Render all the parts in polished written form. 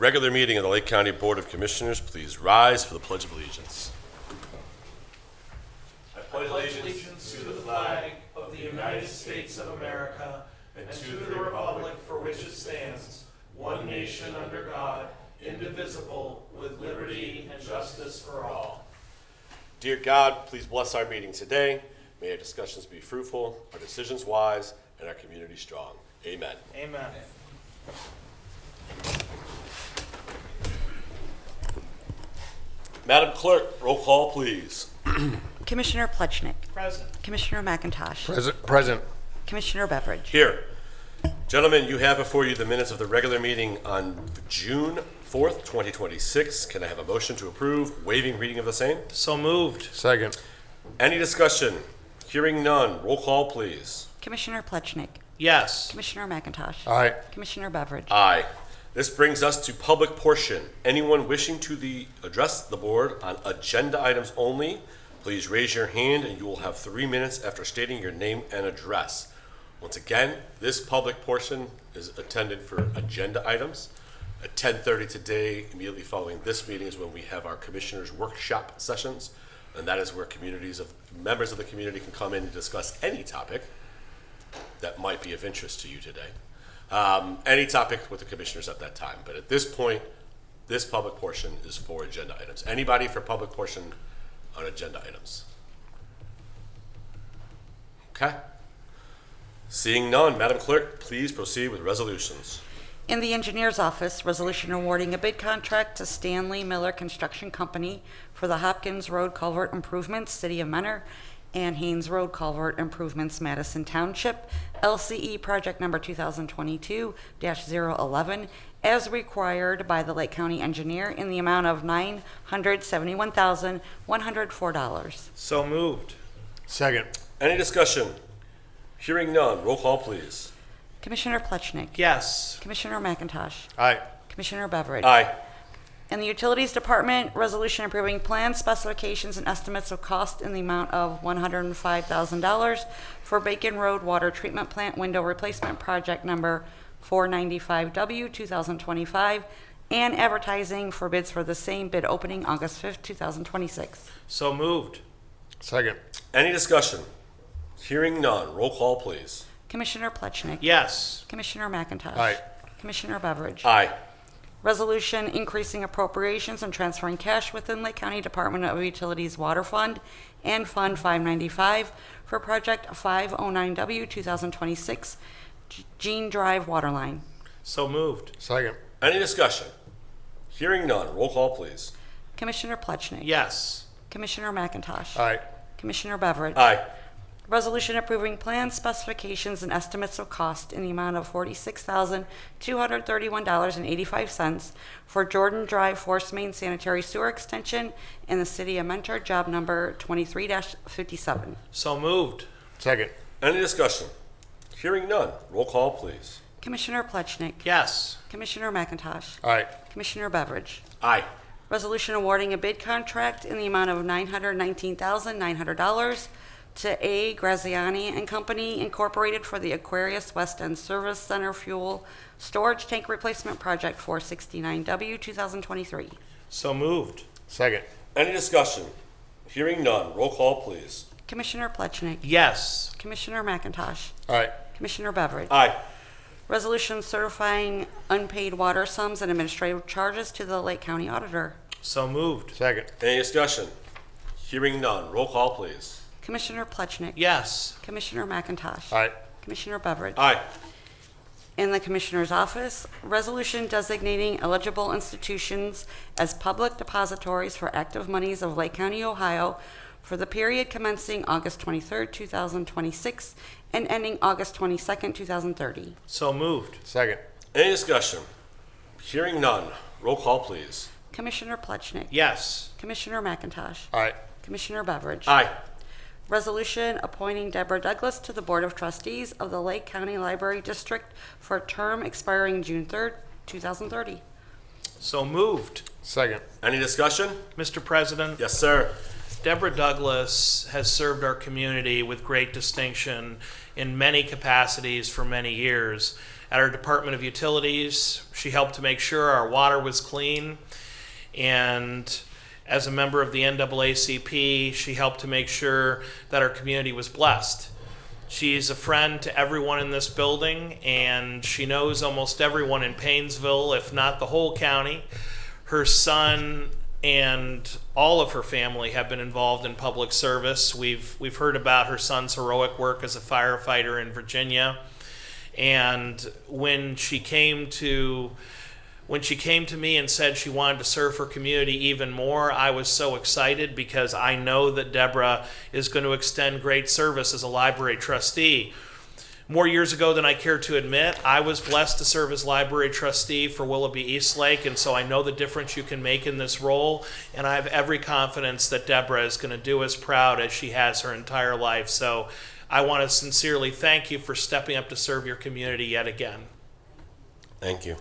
regular meeting of the Lake County Board of Commissioners. Please rise for the Pledge of Allegiance. I pledge allegiance to the flag of the United States of America and to the republic for which it stands, one nation under God, indivisible, with liberty and justice for all. Dear God, please bless our meeting today. May our discussions be fruitful, our decisions wise, and our community strong. Amen. Amen. Madam Clerk, roll call, please. Commissioner Plechnik. Present. Commissioner McIntosh. Present. Commissioner Beveridge. Here. Gentlemen, you have before you the minutes of the regular meeting on June 4th, 2026. Can I have a motion to approve, waiving reading of the same? So moved. Second. Any discussion? Hearing none. Roll call, please. Commissioner Plechnik. Yes. Commissioner McIntosh. Aye. Commissioner Beveridge. Aye. This brings us to public portion. Anyone wishing to address the board on agenda items only, please raise your hand and you will have 3 minutes after stating your name and address. Once again, this public portion is attended for agenda items. At 10:30 today, immediately following this meeting, is when we have our commissioners' workshop sessions, and that is where members of the community can come in and discuss any topic that might be of interest to you today. Any topic with the commissioners at that time. But at this point, this public portion is for agenda items. Anybody for public portion on agenda items? Okay. Seeing none, Madam Clerk, please proceed with resolutions. In the engineer's office, resolution awarding a bid contract to Stanley Miller Construction Company for the Hopkins Road Culvert Improvements, City of Mentor, and Haynes Road Culvert Improvements, Madison Township, LCE project number 2022-011, as required by the Lake County engineer in the amount of $971,104. So moved. Second. Any discussion? Hearing none, roll call, please. Commissioner Plechnik. Yes. Commissioner McIntosh. Aye. Commissioner Beveridge. Aye. In the Utilities Department, resolution approving plans, specifications, and estimates of cost in the amount of $105,000 for Bacon Road Water Treatment Plant Window Replacement Project number 495W 2025, and advertising for bids for the same, bid opening August 5th, 2026. So moved. Second. Any discussion? Hearing none, roll call, please. Commissioner Plechnik. Yes. Commissioner McIntosh. Aye. Commissioner Beveridge. Aye. Resolution increasing appropriations and transferring cash within Lake County Department of Utilities Water Fund and Fund 595 for Project 509W 2026 Gene Drive Waterline. So moved. Second. Any discussion? Hearing none, roll call, please. Commissioner Plechnik. Yes. Commissioner McIntosh. Aye. Commissioner Beveridge. Aye. Resolution approving plans, specifications, and estimates of cost in the amount of $46,231.85 for Jordan Drive Force Main Sanitary Sewer Extension in the City of Mentor, job number 23-57. So moved. Second. Any discussion? Hearing none, roll call, please. Commissioner Plechnik. Yes. Commissioner McIntosh. Aye. Commissioner Beveridge. Aye. Resolution awarding a bid contract in the amount of $919,900 to A. Graziani and Company Incorporated for the Aquarius West End Service Center Fuel Storage Tank Replacement Project 469W 2023. So moved. Second. Any discussion? Hearing none, roll call, please. Commissioner Plechnik. Yes. Commissioner McIntosh. Aye. Commissioner Beveridge. Aye. Resolution certifying unpaid water sums and administrative charges to the Lake County Auditor. So moved. Second. Any discussion? Hearing none, roll call, please. Commissioner Plechnik. Yes. Commissioner McIntosh. Aye. Commissioner Beveridge. Aye. In the Commissioner's Office, resolution designating eligible institutions as public depositories for active monies of Lake County, Ohio for the period commencing August 23rd, 2026 and ending August 22nd, 2030. So moved. Second. Any discussion? Hearing none, roll call, please. Commissioner Plechnik. Yes. Commissioner McIntosh. Aye. Commissioner Beveridge. Aye. Resolution appointing Deborah Douglas to the Board of Trustees of the Lake County Library District for a term expiring June 3rd, 2030. So moved. Second. Any discussion? Mr. President, Yes, sir. Deborah Douglas has served our community with great distinction in many capacities for many years. at our Department of Utilities. She helped to make sure our water was clean. And as a member of the NAACP, she helped to make sure that our community was blessed. She's a friend to everyone in this building, and she knows almost everyone in Painesville, if not the whole county. Her son and all of her family have been involved in public service. We've heard about her son's heroic work as a firefighter in Virginia. And when she came to me and said she wanted to serve her community even more, I was so excited because I know that Deborah is going to extend great service as a library trustee. More years ago than I care to admit, I was blessed to serve as library trustee for Willoughby Eastlake, and so I know the difference you can make in this role, and I have every confidence that Deborah is going to do as proud as she has her entire life. So I want to sincerely thank you for stepping up to serve your community yet again. Thank you.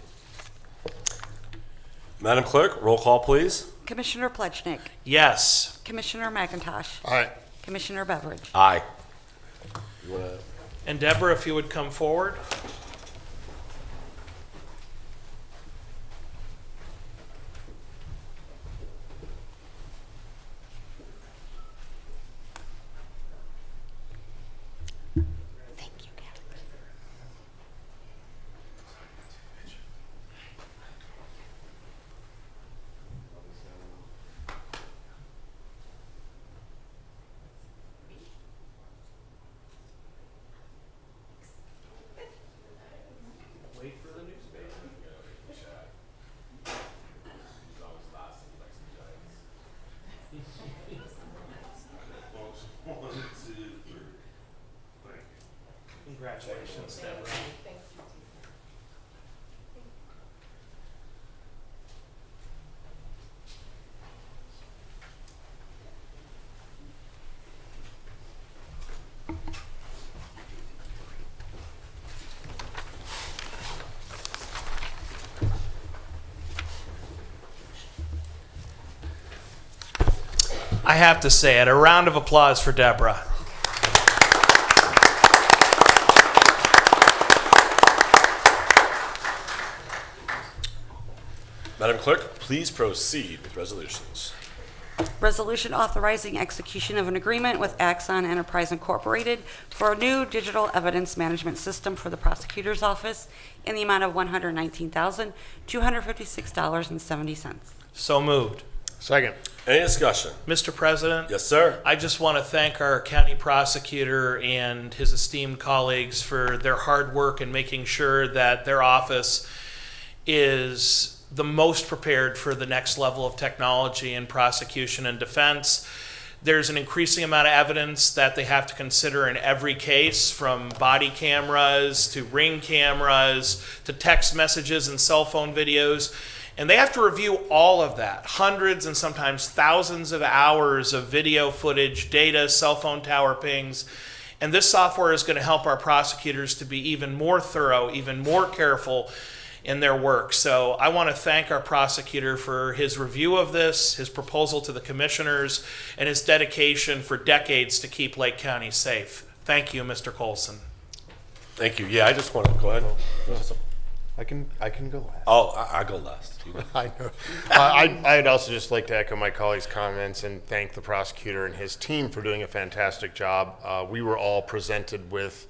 Madam Clerk, roll call, please. Commissioner Plechnik. Yes. Commissioner McIntosh. Aye. Commissioner Beveridge. Aye. You wanna? And Deborah, if you would come forward. Thank you, Gavin. Wait for the newspaper. Congratulations, Deborah. I have to say it, a round of applause for Deborah. Madam Clerk, please proceed with resolutions. Resolution authorizing execution of an agreement with Axon Enterprise Incorporated for a new digital evidence management system for the prosecutor's office in the amount of $119,256.70. So moved. Second. Any discussion? Mr. President? Yes, sir. I just want to thank our county prosecutor and his esteemed colleagues for their hard work in making sure that their office is the most prepared for the next level of technology in prosecution and defense. There's an increasing amount of evidence that they have to consider in every case, from body cameras to ring cameras to text messages and cell phone videos. And they have to review all of that, hundreds and sometimes thousands of hours of video footage, data, cell phone tower pings. And this software is going to help our prosecutors to be even more thorough, even more careful in their work. So I want to thank our prosecutor for his review of this, his proposal to the commissioners, and his dedication for decades to keep Lake County safe. Thank you, Mr. Colson. Thank you. Yeah, I just want to go ahead. I can go last. Oh, I go last. You go. I know. I'd also just like to echo my colleagues' comments and thank the prosecutor and his team for doing a fantastic job. We were all presented with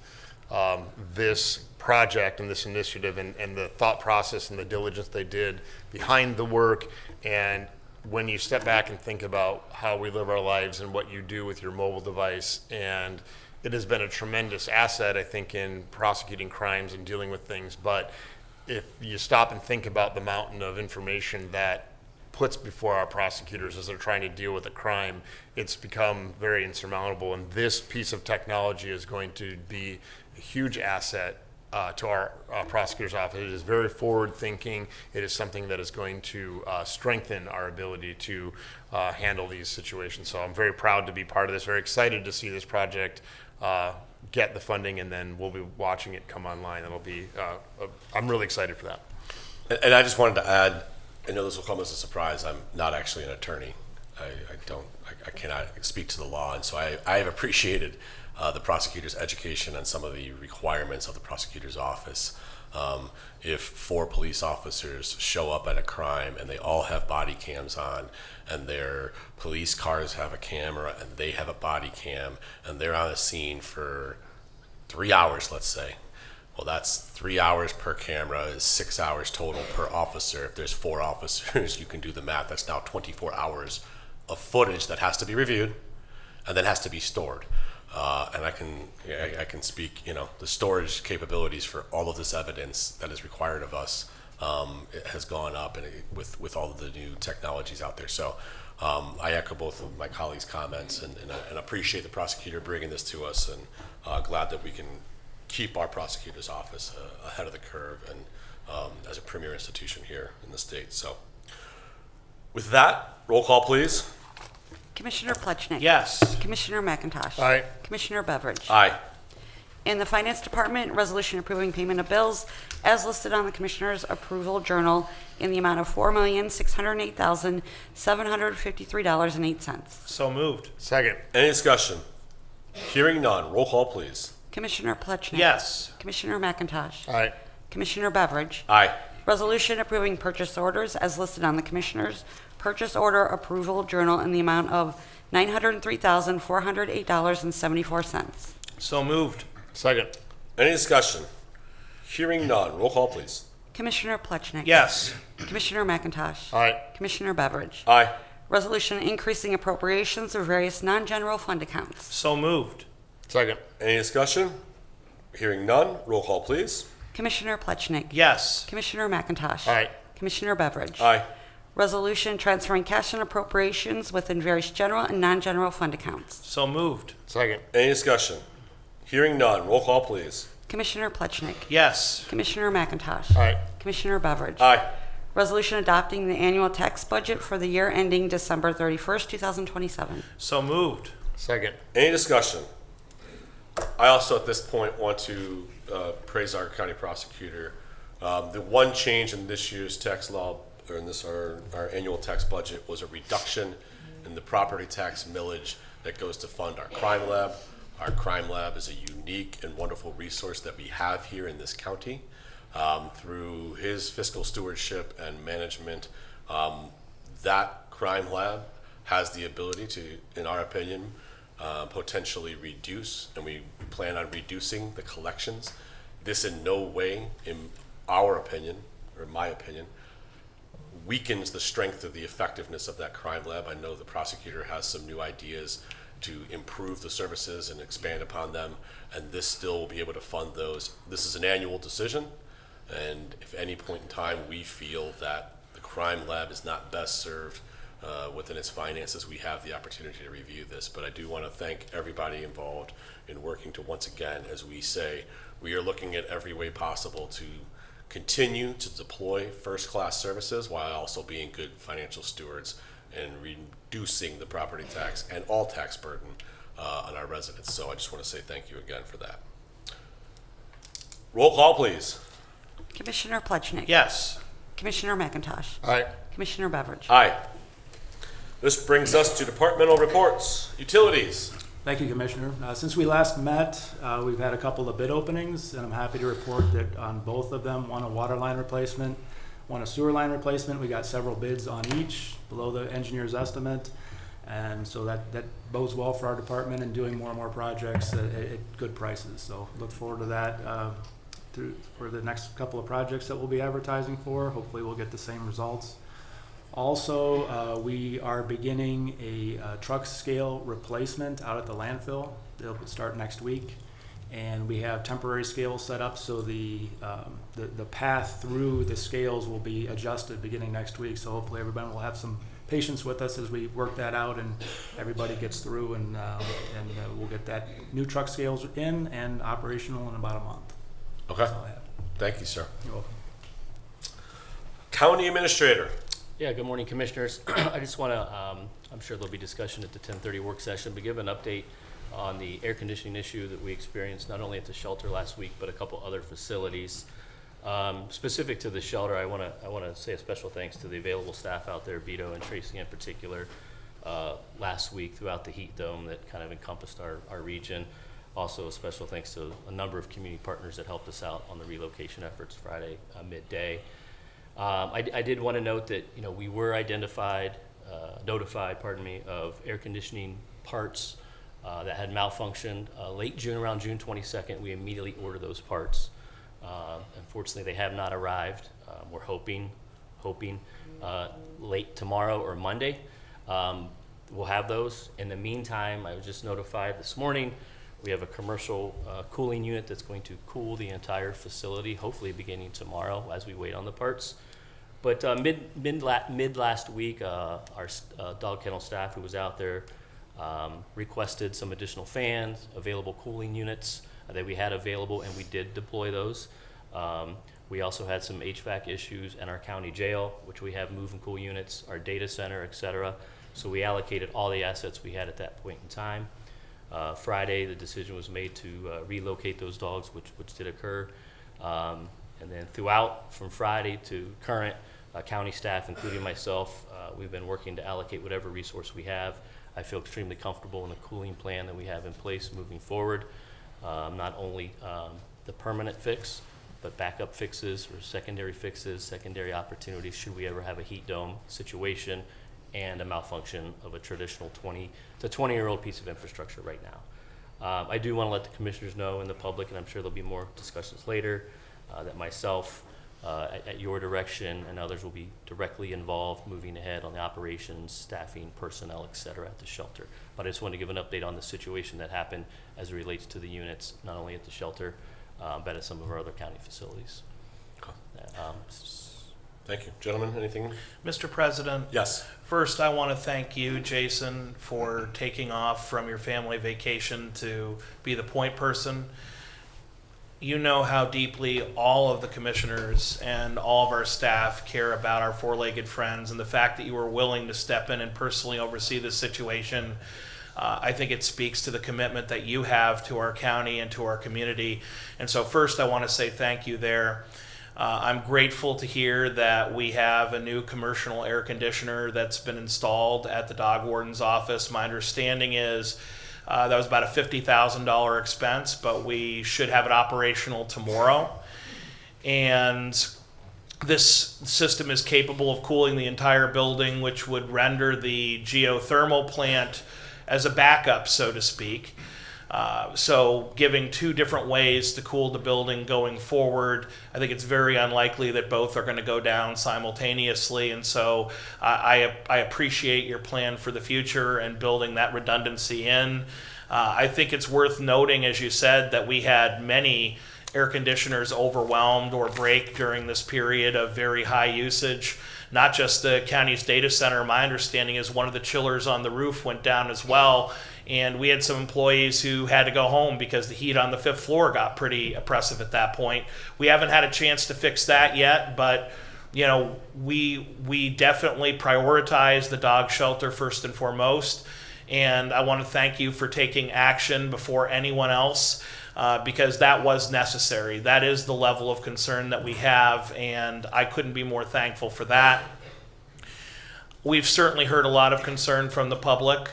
this project and this initiative and the thought process and the diligence they did behind the work. And when you step back and think about how we live our lives and what you do with your mobile device, and it has been a tremendous asset, I think, in prosecuting crimes and dealing with things. But if you stop and think about the mountain of information that puts before our prosecutors as they're trying to deal with a crime, it's become very insurmountable. And this piece of technology is going to be a huge asset to our prosecutor's office. It is very forward-thinking. It is something that is going to strengthen our ability to handle these situations. So I'm very proud to be part of this, very excited to see this project get the funding, and then we'll be watching it come online. It'll be, I'm really excited for that. And I just wanted to add, I know this will come as a surprise, I'm not actually an attorney. I cannot speak to the law, and so I have appreciated the prosecutor's education on some of the requirements of the prosecutor's office. If 4 police officers show up at a crime and they all have body cams on, and their police cars have a camera and they have a body cam, and they're on a scene for 3 hours, let's say. Well, that's 3 hours per camera is 6 hours total per officer. If there's 4 officers, you can do the math. That's now 24 hours of footage that has to be reviewed and then has to be stored. And I can speak, the storage capabilities for all of this evidence that is required of us, it has gone up and with all of the new technologies out there. So I echo both of my colleagues' comments and appreciate the prosecutor bringing this to us, and glad that we can keep our prosecutor's office ahead of the curve and as a premier institution here in the state. So with that, roll call, please. Commissioner Plechnik. Yes. Commissioner McIntosh. Aye. Commissioner Beveridge. Aye. In the Finance Department, resolution approving payment of bills as listed on the Commissioner's Approval Journal in the amount of $4,608,753.08. So moved. Second. Any discussion? Hearing none, roll call, please. Commissioner Plechnik. Yes. Commissioner McIntosh. Aye. Commissioner Beveridge. Aye. Resolution approving purchase orders as listed on the Commissioner's Purchase Order Approval Journal in the amount of $903,408.74. So moved. Second. Any discussion? Hearing none, roll call, please. Commissioner Plechnik. Yes. Commissioner McIntosh. Aye. Commissioner Beveridge. Aye. Resolution increasing appropriations of various non-general fund accounts. So moved. Second. Any discussion? Hearing none, roll call, please. Commissioner Plechnik. Yes. Commissioner McIntosh. Aye. Commissioner Beveridge. Aye. Resolution transferring cash and appropriations within various general and non-general fund accounts. So moved. Second. Any discussion? Hearing none, roll call, please. Commissioner Plechnik. Yes. Commissioner McIntosh. Aye. Commissioner Beveridge. Aye. Resolution adopting the annual tax budget for the year ending December 31st, 2027. So moved. Second. Any discussion? I also, at this point, want to praise our county prosecutor. The one change in this year's tax law, or in this our annual tax budget, was a reduction in the property tax millage that goes to fund our crime lab. Our crime lab is a unique and wonderful resource that we have here in this county. Through his fiscal stewardship and management, that crime lab has the ability to, in our opinion, potentially reduce, and we plan on reducing the collections. This in no way, in our opinion, or my opinion, weakens the strength of the effectiveness of that crime lab. I know the prosecutor has some new ideas to improve the services and expand upon them, and this still will be able to fund those. This is an annual decision, and if at any point in time we feel that the crime lab is not best served within its finances, we have the opportunity to review this. But I do want to thank everybody involved in working to, once again, as we say, we are looking at every way possible to continue to deploy first-class services while also being good financial stewards and reducing the property tax and all tax burden on our residents. So I just want to say thank you again for that. Roll call, please. Commissioner Plechnik. Yes. Commissioner McIntosh. Aye. Commissioner Beveridge. Aye. This brings us to departmental reports. Utilities. Thank you, Commissioner. Since we last met, we've had a couple of bid openings, and I'm happy to report that on both of them, one a water line replacement, one a sewer line replacement. We got several bids on each, below the engineer's estimate, and so that bodes well for our department and doing more and more projects at good prices. So look forward to that for the next couple of projects that we'll be advertising for. Hopefully we'll get the same results. Also, we are beginning a truck scale replacement out at the landfill. They'll start next week, and we have temporary scales set up so the path through the scales will be adjusted beginning next week. So hopefully everybody will have some patience with us as we work that out and everybody gets through, and we'll get that new truck scales in and operational in about a month. Okay. That's all I have. Thank you, sir. You're welcome. County Administrator. Yeah, good morning, Commissioners. I just want to, I'm sure there'll be discussion at the 10:30 work session, but give an update on the air conditioning issue that we experienced not only at the shelter last week, but a couple other facilities. Specific to the shelter, I want to say a special thanks to the available staff out there, Vito and Tracy in particular, last week throughout the heat dome that kind of encompassed our region. Also, a special thanks to a number of community partners that helped us out on the relocation efforts Friday midday. I did want to note that, you know, we were notified, of air conditioning parts that had malfunctioned late June, around June 22nd. We immediately ordered those parts. Unfortunately, they have not arrived. We're hoping late tomorrow or Monday. We'll have those. In the meantime, I was just notified this morning, we have a commercial cooling unit that's going to cool the entire facility, hopefully beginning tomorrow as we wait on the parts. But mid last week, our dog kennel staff who was out there requested some additional fans, available cooling units that we had available, and we did deploy those. We also had some HVAC issues in our county jail, which we have move and cool units, our data center, et cetera. So we allocated all the assets we had at that point in time. Friday, the decision was made to relocate those dogs, which did occur. And then throughout, from Friday to current, county staff, including myself, we've been working to allocate whatever resource we have. I feel extremely comfortable in the cooling plan that we have in place moving forward. Not only the permanent fix, but backup fixes or secondary fixes, secondary opportunities should we ever have a heat dome situation and a malfunction of a traditional 20-year-old piece of infrastructure right now. I do want to let the commissioners know and the public, and I'm sure there'll be more discussions later, that myself, at your direction, and others will be directly involved moving ahead on the operations, staffing, personnel, et cetera, at the shelter. But I just wanted to give an update on the situation that happened as it relates to the units, not only at the shelter, but at some of our other county facilities. Thank you. Gentlemen, anything? Mr. President, Yes. first I want to thank you, Jason, for taking off from your family vacation to be the point person. You know how deeply all of the commissioners and all of our staff care about our four-legged friends, and the fact that you were willing to step in and personally oversee this situation, I think it speaks to the commitment that you have to our county and to our community. And so first I want to say thank you there. I'm grateful to hear that we have a new commercial air conditioner that's been installed at the dog warden's office. My understanding is that was about a $50,000 expense, but we should have it operational tomorrow. And this system is capable of cooling the entire building, which would render the geothermal plant as a backup, so to speak. So giving two different ways to cool the building going forward, I think it's very unlikely that both are going to go down simultaneously. And so I appreciate your plan for the future and building that redundancy in. I think it's worth noting, as you said, that we had many air conditioners overwhelmed or break during this period of very high usage. Not just the county's data center. My understanding is one of the chillers on the roof went down as well. And we had some employees who had to go home because the heat on the 5th floor got pretty oppressive at that point. We haven't had a chance to fix that yet, but you know, we definitely prioritize the dog shelter first and foremost. And I want to thank you for taking action before anyone else, because that was necessary. That is the level of concern that we have, and I couldn't be more thankful for that. We've certainly heard a lot of concern from the public.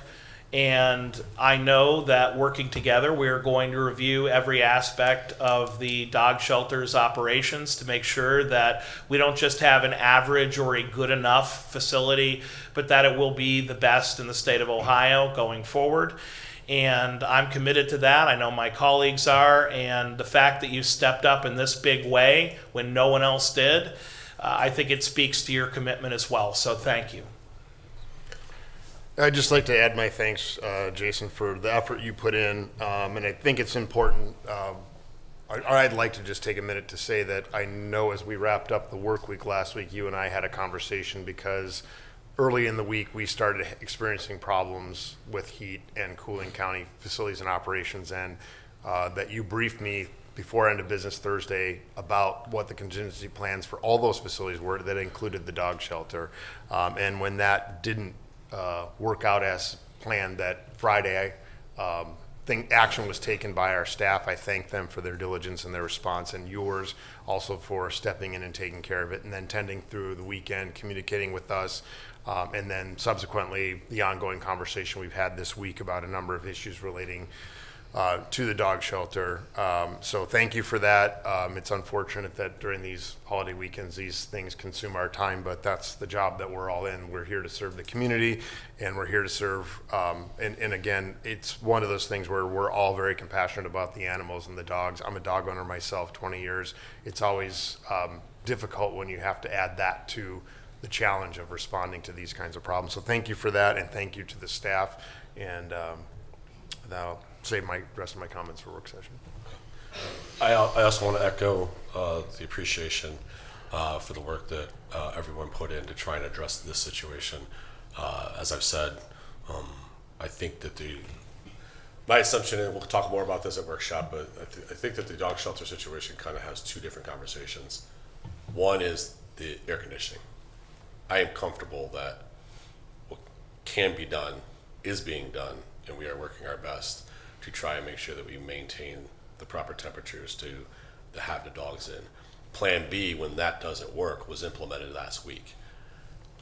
And I know that working together, we are going to review every aspect of the dog shelter's operations to make sure that we don't just have an average or a good enough facility, but that it will be the best in the state of Ohio going forward. And I'm committed to that. I know my colleagues are. And the fact that you stepped up in this big way when no one else did, I think it speaks to your commitment as well. So thank you. I'd just like to add my thanks, Jason, for the effort you put in, and I think it's important. I'd like to just take a minute to say that I know as we wrapped up the work week last week, you and I had a conversation because early in the week we started experiencing problems with heat and cooling county facilities and operations, and that you briefed me before end of business Thursday about what the contingency plans for all those facilities were that included the dog shelter, and when that didn't work out as planned that Friday, action was taken by our staff. I thank them for their diligence and their response, and yours also for stepping in and taking care of it, and then tending through the weekend, communicating with us, and then subsequently the ongoing conversation we've had this week about a number of issues relating to the dog shelter. So thank you for that. It's unfortunate that during these holiday weekends, these things consume our time, but that's the job that we're all in. We're here to serve the community, and we're here to serve, and again, it's one of those things where we're all very compassionate about the animals and the dogs. I'm a dog owner myself, 20 years. It's always difficult when you have to add that to the challenge of responding to these kinds of problems. So thank you for that, and thank you to the staff, and that'll save my rest of my comments for work session. I also want to echo the appreciation for the work that everyone put in to try and address this situation. As I've said, I think that my assumption, and we'll talk more about this at workshop, but I think that the dog shelter situation kind of has two different conversations. One is the air conditioning. I am comfortable that what can be done is being done, and we are working our best to try and make sure that we maintain the proper temperatures to have the dogs in. Plan B, when that doesn't work, was implemented last week.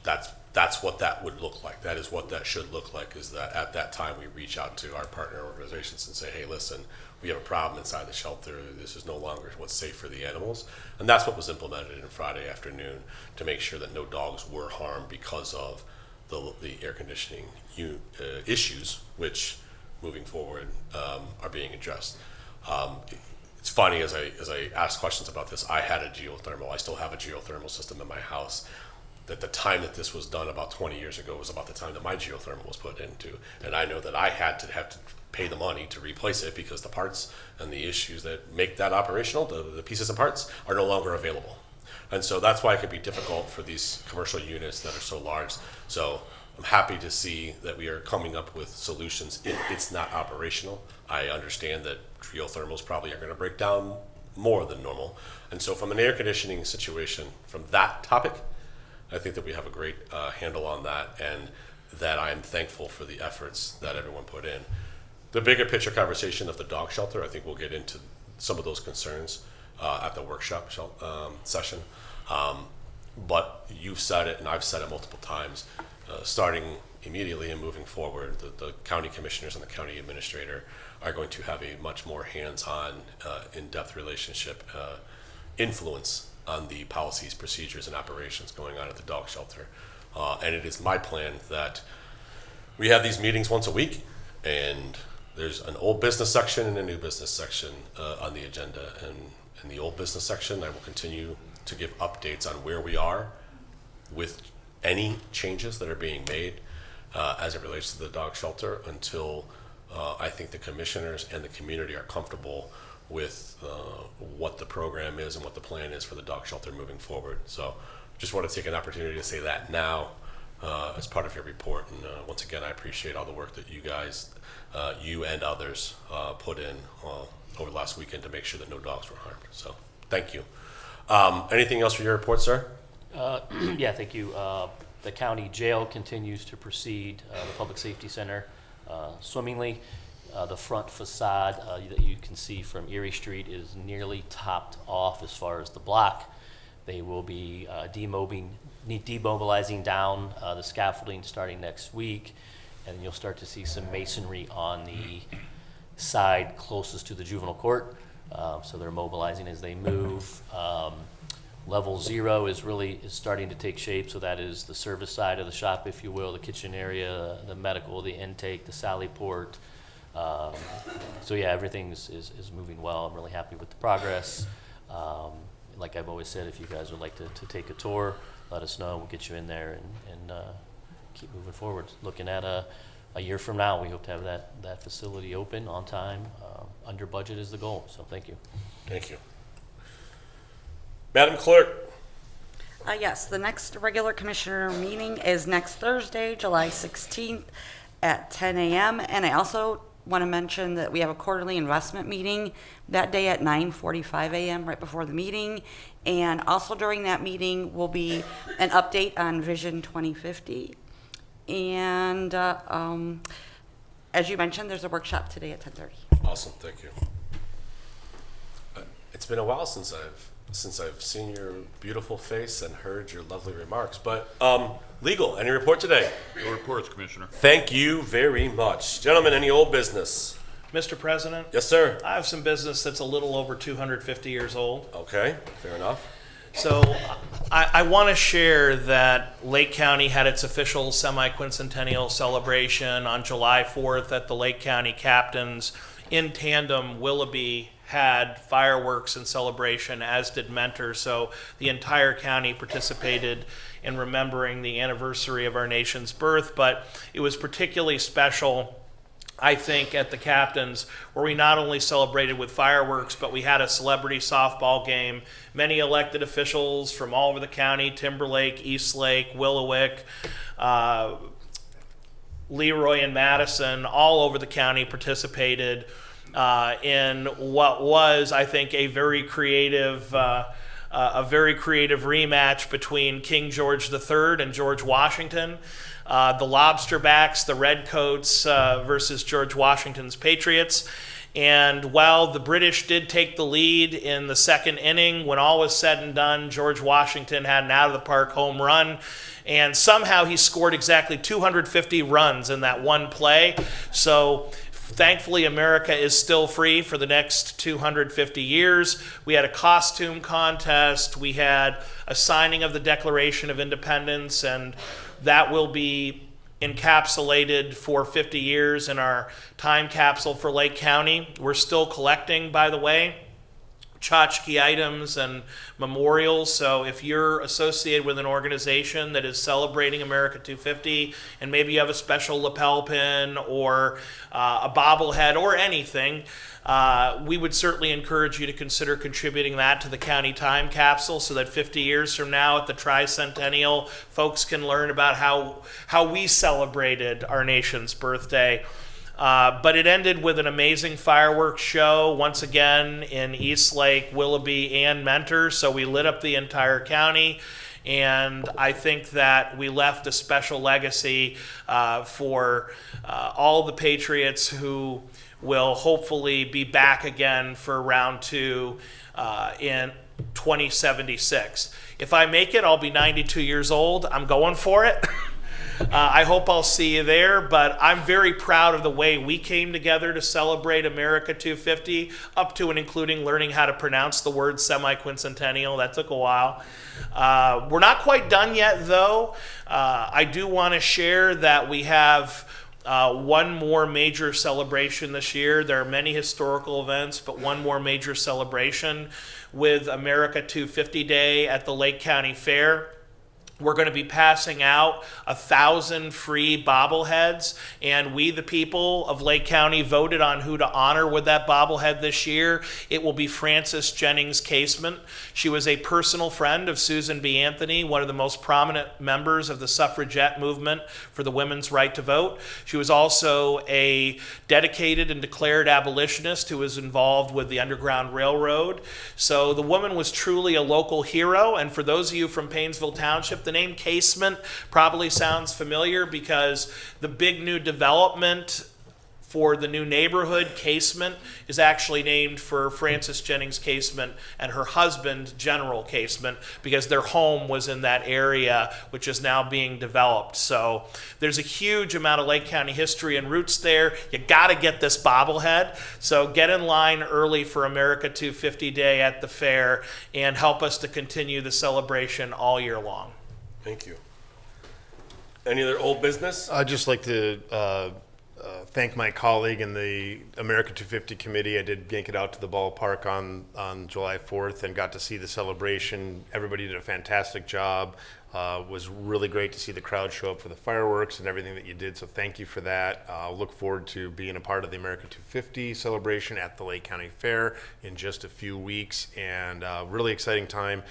That's what that would look like. That is what that should look like, is that at that time we reach out to our partner organizations and say, hey, listen, we have a problem inside the shelter. This is no longer what's safe for the animals. And that's what was implemented in Friday afternoon to make sure that no dogs were harmed because of the air conditioning issues, which moving forward are being addressed. It's funny, as I asked questions about this, I had a geothermal. I still have a geothermal system in my house. At the time that this was done about 20 years ago was about the time that my geothermal was put into. And I know that I had to have to pay the money to replace it because the parts and the issues that make that operational, the pieces and parts, are no longer available. And so that's why it can be difficult for these commercial units that are so large. So I'm happy to see that we are coming up with solutions if it's not operational. I understand that geothermals probably are going to break down more than normal. And so from an air conditioning situation, from that topic, I think that we have a great handle on that, and that I'm thankful for the efforts that everyone put in. The bigger picture conversation of the dog shelter, I think we'll get into some of those concerns at the workshop session. But you've said it, and I've said it multiple times, starting immediately and moving forward, the county commissioners and the county administrator are going to have a much more hands-on, in-depth relationship influence on the policies, procedures, and operations going on at the dog shelter. And it is my plan that we have these meetings once a week, and there's an old business section and a new business section on the agenda. And in the old business section, I will continue to give updates on where we are with any changes that are being made as it relates to the dog shelter until I think the commissioners and the community are comfortable with what the program is and what the plan is for the dog shelter moving forward. So just want to take an opportunity to say that now as part of your report. And once again, I appreciate all the work that you guys, you and others put in over the last weekend to make sure that no dogs were harmed. So thank you. Anything else for your report, sir? Yeah, thank you. The county jail continues to proceed, the Public Safety Center swimmingly. The front facade that you can see from Erie Street is nearly topped off as far as the block. They will be demobilizing down the scaffolding starting next week, and you'll start to see some masonry on the side closest to the juvenile court. So they're mobilizing as they move. Level 0 is starting to take shape, so that is the service side of the shop, if you will, the kitchen area, the medical, the intake, the sally port. So yeah, everything is moving well. I'm really happy with the progress. Like I've always said, if you guys would like to take a tour, let us know. We'll get you in there and keep moving forward. Looking at a year from now, we hope to have that facility open on time. Under budget is the goal, so thank you. Thank you. Madam Clerk. Yes, the next regular commissioner meeting is next Thursday, July 16th at 10 a.m. And I also want to mention that we have a quarterly investment meeting that day at 9:45 a.m. right before the meeting. And also during that meeting will be an update on Vision 2050. And as you mentioned, there's a workshop today at 10:30. Awesome, thank you. It's been a while since I've seen your beautiful face and heard your lovely remarks. But legal, any report today? No reports, Commissioner. Thank you very much. Gentlemen, any old business? Mr. President, Yes, sir. I have some business that's a little over 250 years old. Okay, fair enough. So I want to share that Lake County had its official semi-quincentennial celebration on July 4th at the Lake County Captains. In tandem, Willoughby had fireworks and celebration, as did Mentor. So the entire county participated in remembering the anniversary of our nation's birth. But it was particularly special, I think, at the Captains, where we not only celebrated with fireworks, but we had a celebrity softball game. Many elected officials from all over the county, Timberlake, Eastlake, Willowick, Leroy and Madison, all over the county participated in what was, I think, a very creative rematch between King George III and George Washington. The Lobsterbacks, the Redcoats versus George Washington's Patriots. And while the British did take the lead in the second inning, when all was said and done, George Washington had an out-of-the-park home run. And somehow he scored exactly 250 runs in that one play. So thankfully, America is still free for the next 250 years. We had a costume contest. We had a signing of the Declaration of Independence, and that will be encapsulated for 50 years in our time capsule for Lake County. We're still collecting, by the way, tchotchke items and memorials. So if you're associated with an organization that is celebrating America 250, and maybe you have a special lapel pin or a bobblehead or anything, we would certainly encourage you to consider contributing that to the county time capsule, so that 50 years from now at the tricentennial, folks can learn about how we celebrated our nation's birthday. But it ended with an amazing fireworks show, once again in Eastlake, Willoughby, and Mentor. So we lit up the entire county. And I think that we left a special legacy for all the Patriots who will hopefully be back again for round two in 2076. If I make it, I'll be 92 years old. I'm going for it. I hope I'll see you there, but I'm very proud of the way we came together to celebrate America 250, up to and including learning how to pronounce the word semi-quincentennial. That took a while. We're not quite done yet, though. I do want to share that we have one more major celebration this year. There are many historical events, but one more major celebration with America 250 Day at the Lake County Fair. We're going to be passing out 1,000 free bobbleheads, and we, the people of Lake County, voted on who to honor with that bobblehead this year. It will be Frances Jennings Casement. She was a personal friend of Susan B. Anthony, one of the most prominent members of the suffragette movement for the women's right to vote. She was also a dedicated and declared abolitionist who was involved with the Underground Railroad. So the woman was truly a local hero, and for those of you from Paynesville Township, the name Casement probably sounds familiar because the big new development for the new neighborhood, Casement, is actually named for Frances Jennings Casement and her husband, General Casement, because their home was in that area, which is now being developed. So there's a huge amount of Lake County history and roots there. You got to get this bobblehead. So get in line early for America 250 Day at the fair and help us to continue the celebration all year long. Thank you. Any other old business? I'd just like to thank my colleague in the America 250 committee. I did make it out to the ballpark on July 4th and got to see the celebration. Everybody did a fantastic job. Was really great to see the crowd show up for the fireworks and everything that you did, so thank you for that. I'll look forward to being a part of the America 250 celebration at the Lake County Fair in just a few weeks, and really exciting time.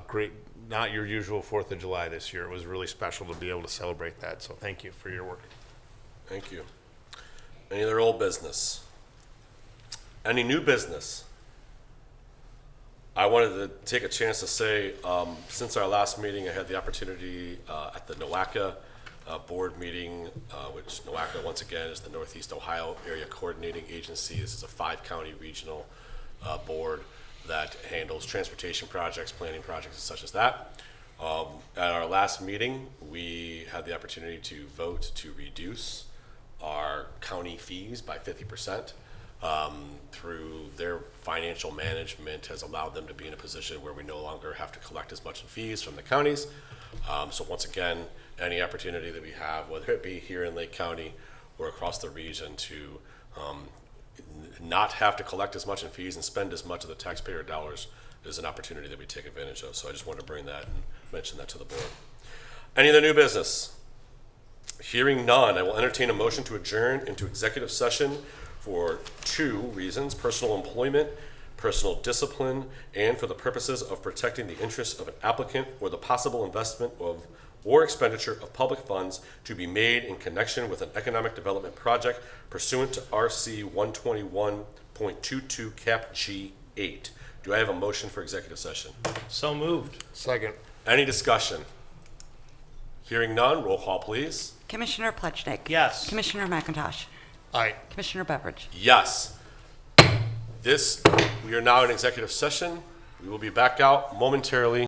Great. Not your usual 4th of July this year. It was really special to be able to celebrate that, so thank you for your work. Thank you. Any other old business? Any new business? I wanted to take a chance to say, since our last meeting, I had the opportunity at the NOACA board meeting, which NOACA, once again, is the Northeast Ohio Area Coordinating Agency. This is a 5-county regional board that handles transportation projects, planning projects, such as that. At our last meeting, we had the opportunity to vote to reduce our county fees by 50%. through their financial management has allowed them to be in a position where we no longer have to collect as much in fees from the counties. So once again, any opportunity that we have, whether it be here in Lake County or across the region, to not have to collect as much in fees and spend as much of the taxpayer dollars is an opportunity that we take advantage of. So I just wanted to bring that and mention that to the board. Any other new business? Hearing none, I will entertain a motion to adjourn into executive session for 2 reasons: personal employment, personal discipline, and for the purposes of protecting the interests of an applicant or the possible investment of or expenditure of public funds to be made in connection with an economic development project pursuant to RC 121.22 Cap G8. Do I have a motion for executive session? So moved. Second. Any discussion? Hearing none, roll call, please. Commissioner Plechnik. Yes. Commissioner McIntosh. Aye. Commissioner Beveridge. Yes. We are now in executive session. We will be back out momentarily.